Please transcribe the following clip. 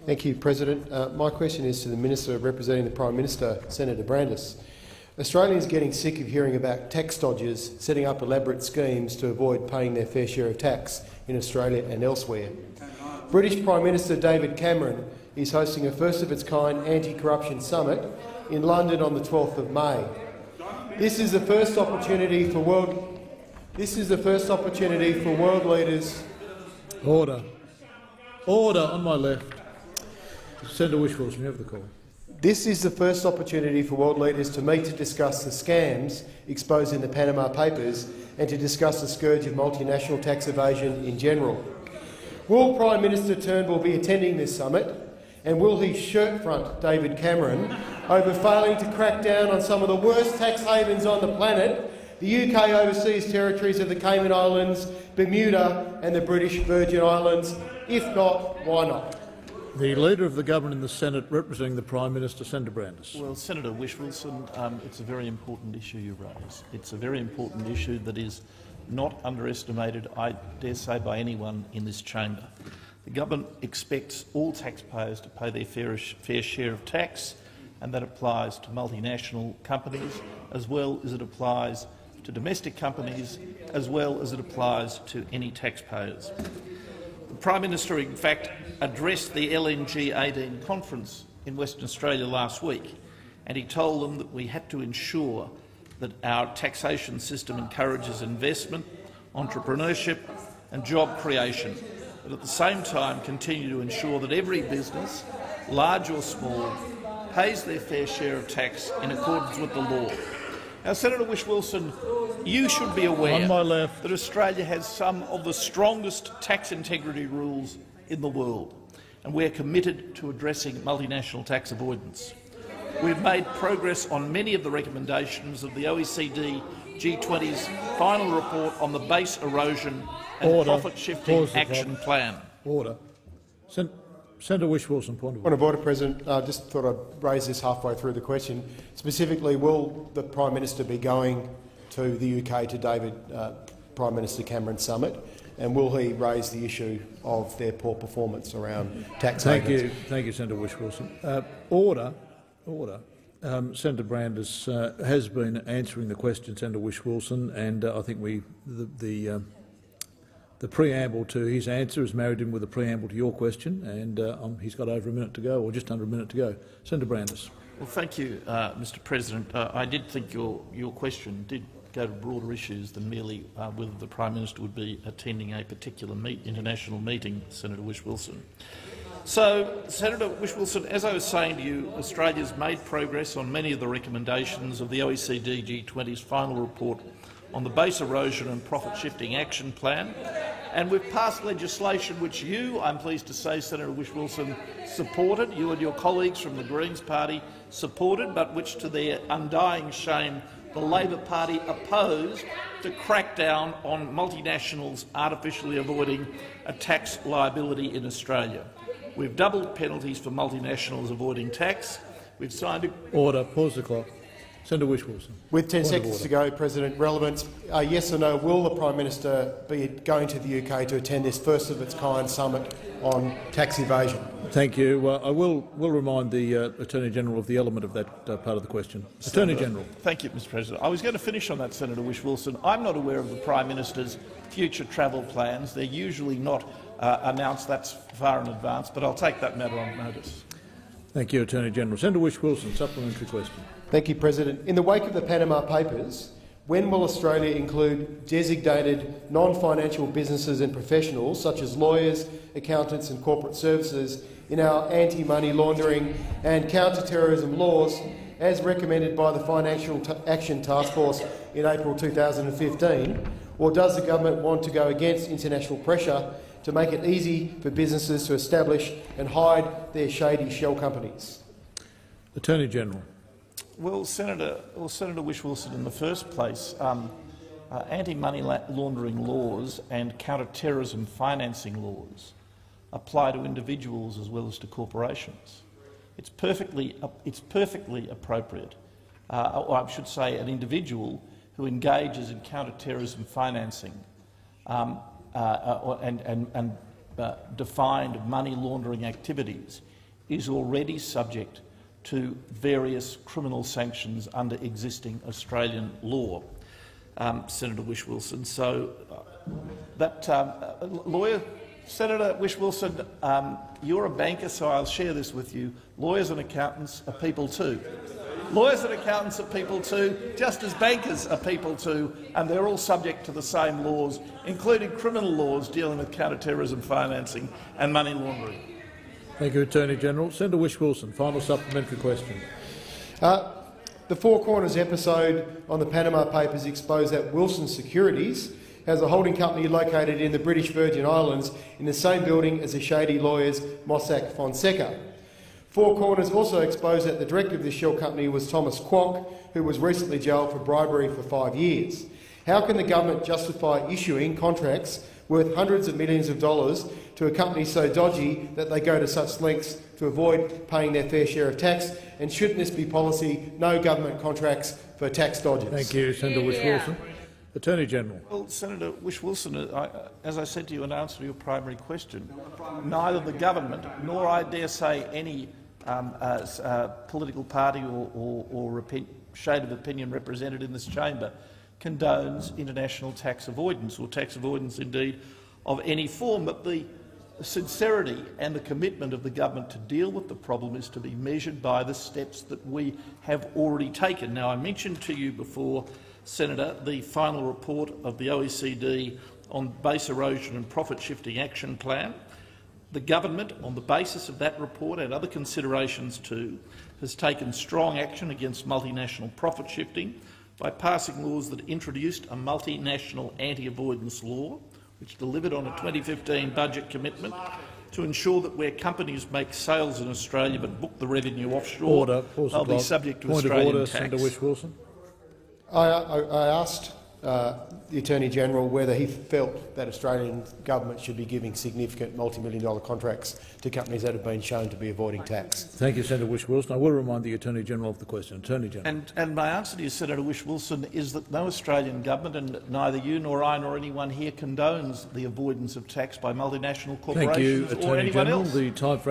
Thank you, President. My question is to the Minister representing the Prime Minister, Senator Brandis. Australians are getting sick of hearing about tax dodgers setting up elaborate schemes to avoid paying their fair share of tax in Australia and elsewhere. British Prime Minister David Cameron is hosting a first-of-its-kind anti-corruption summit in London on the 12th of May. This is the first opportunity for world leaders. Order on my left. Senator Whish-Wilson, you have the call. This is the first opportunity for world leaders to meet to discuss the scams exposed in the Panama Papers and to discuss the scourge of multinational tax evasion in general. Will Prime Minister Turnbull be attending this summit, and will he shirt-front David Cameron over failing to crack down on some of the worst tax havens on the planet, the UK overseas territories of the Cayman Islands, Bermuda and the British Virgin Islands? If not, why not? The Leader of the Government in the Senate, representing the Prime Minister, Senator Brandis. Well, Senator Whish-Wilson, it's a very important issue you raise. It's a very important issue that is not underestimated, I dare say, by anyone in this chamber. The government expects all taxpayers to pay their fair share of tax, and that applies to multinational companies as well as it applies to domestic companies, as well as it applies to any taxpayers. The Prime Minister, in fact, addressed the LNG 18 conference in Western Australia last week, and he told them that we had to ensure that our taxation system encourages investment, entrepreneurship and job creation, but at the same time continue to ensure that every business, large or small, pays their fair share of tax in accordance with the law. Now, Senator Whish-Wilson, you should be aware that Australia has some of the strongest tax integrity rules in the world, and we're committed to addressing multinational tax avoidance. We've made progress on many of the recommendations of the OECD G20's final report on the base erosion and profit-shifting action plan. Order. Senator Whish-Wilson, point of order, President. I just thought I'd raise this halfway through the question. Specifically, will the Prime Minister be going to the UK to David Prime Minister Cameron's summit, and will he raise the issue of their poor performance around tax havens? Thank you, Senator Whish-Wilson. Order. Senator Brandis has been answering the question, Senator Whish-Wilson, and I think the preamble to his answer is married in with the preamble to your question, and he's got over a minute to go, or just under a minute to go. Senator Brandis. Well, thank you, Mr. President. I did think your question did go to broader issues than merely whether the Prime Minister would be attending a particular international meeting, Senator Whish-Wilson. So, Senator Whish-Wilson, as I was saying to you, Australia's made progress on many of the recommendations of the OECD G20's final report on the base erosion and profit-shifting action plan, and we've passed legislation which you, I'm pleased to say, Senator Whish-Wilson, supported, you and your colleagues from the Greens Party supported, but which, to their undying shame, the Labor Party opposed, to crack down on multinationals artificially avoiding a tax liability in Australia. We've doubled penalties for multinationals avoiding tax. We've signed a— Order. Pause the clock. Senator Whish-Wilson. With 10 seconds to go, President, relevance. Yes or no, will the Prime Minister be going to the UK to attend this first-of-its-kind summit on tax evasion? Thank you. I will remind the Attorney General of the element of that part of the question. Attorney General. Thank you, Mr. President. I was going to finish on that, Senator Whish-Wilson. I'm not aware of the Prime Minister's future travel plans. They're usually not announced that far in advance, but I'll take that matter on notice. Thank you, Attorney General. Senator Whish-Wilson, supplementary question. Thank you, President. In the wake of the Panama Papers, when will Australia include designated non-financial businesses and professionals, such as lawyers, accountants and corporate services, in our anti-money laundering and counter-terrorism laws, as recommended by the Financial Action Task Force in April 2015? Or does the government want to go against international pressure to make it easy for businesses to establish and hide their shady shell companies? Attorney General. Well, Senator Whish-Wilson, in the first place, anti-money laundering laws and counter-terrorism financing laws apply to individuals as well as to corporations. It's perfectly appropriate, or I should say an individual who engages in counter-terrorism financing and defined money laundering activities is already subject to various criminal sanctions under existing Australian law, Senator Whish-Wilson. So Senator Whish-Wilson, you're a banker, so I'll share this with you. Lawyers and accountants are people too. Lawyers and accountants are people too, just as bankers are people too, and they're all subject to the same laws, including criminal laws dealing with counter-terrorism financing and money laundering. Thank you, Attorney-General. Senator Whish-Wilson, final supplementary question. The Four Corners episode on the Panama Papers exposed that Wilson Securities has a holding company located in the British Virgin Islands in the same building as the shady lawyers Mossack Fonseca. Four Corners also exposed that the director of the shell company was Thomas Kwok, who was recently jailed for bribery for 5 years. How can the government justify issuing contracts worth hundreds of millions of dollars to a company so dodgy that they go to such lengths to avoid paying their fair share of tax? And shouldn't this be policy, no government contracts for tax dodgers? Thank you, Senator Whish-Wilson. Attorney-General. Well, Senator Whish-Wilson, as I said to you in answer to your primary question, neither the government nor, I dare say, any political party or shade of opinion represented in this chamber condones international tax avoidance, or tax avoidance indeed of any form. But the sincerity and the commitment of the government to deal with the problem is to be measured by the steps that we have already taken. Now, I mentioned to you before, Senator, the final report of the OECD on base erosion and profit shifting action plan. The government, on the basis of that report and other considerations too, has taken strong action against multinational profit shifting by passing laws that introduced a multinational anti-avoidance law, which delivered on a 2015 budget commitment to ensure that where companies make sales in Australia but book the revenue offshore, they'll be subject to Australian tax. Senator Whish-Wilson. I asked the Attorney-General whether he felt that Australian government should be giving significant multi-million-dollar contracts to companies that have been shown to be avoiding tax. Thank you, Senator Whish-Wilson. I will remind the Attorney-General of the question. Attorney-General. And my answer to you, Senator Whish-Wilson, is that no Australian government, and neither you nor I nor anyone here, condones the avoidance of tax by multinational corporations or anyone else. Thank you, Attorney-General. The time for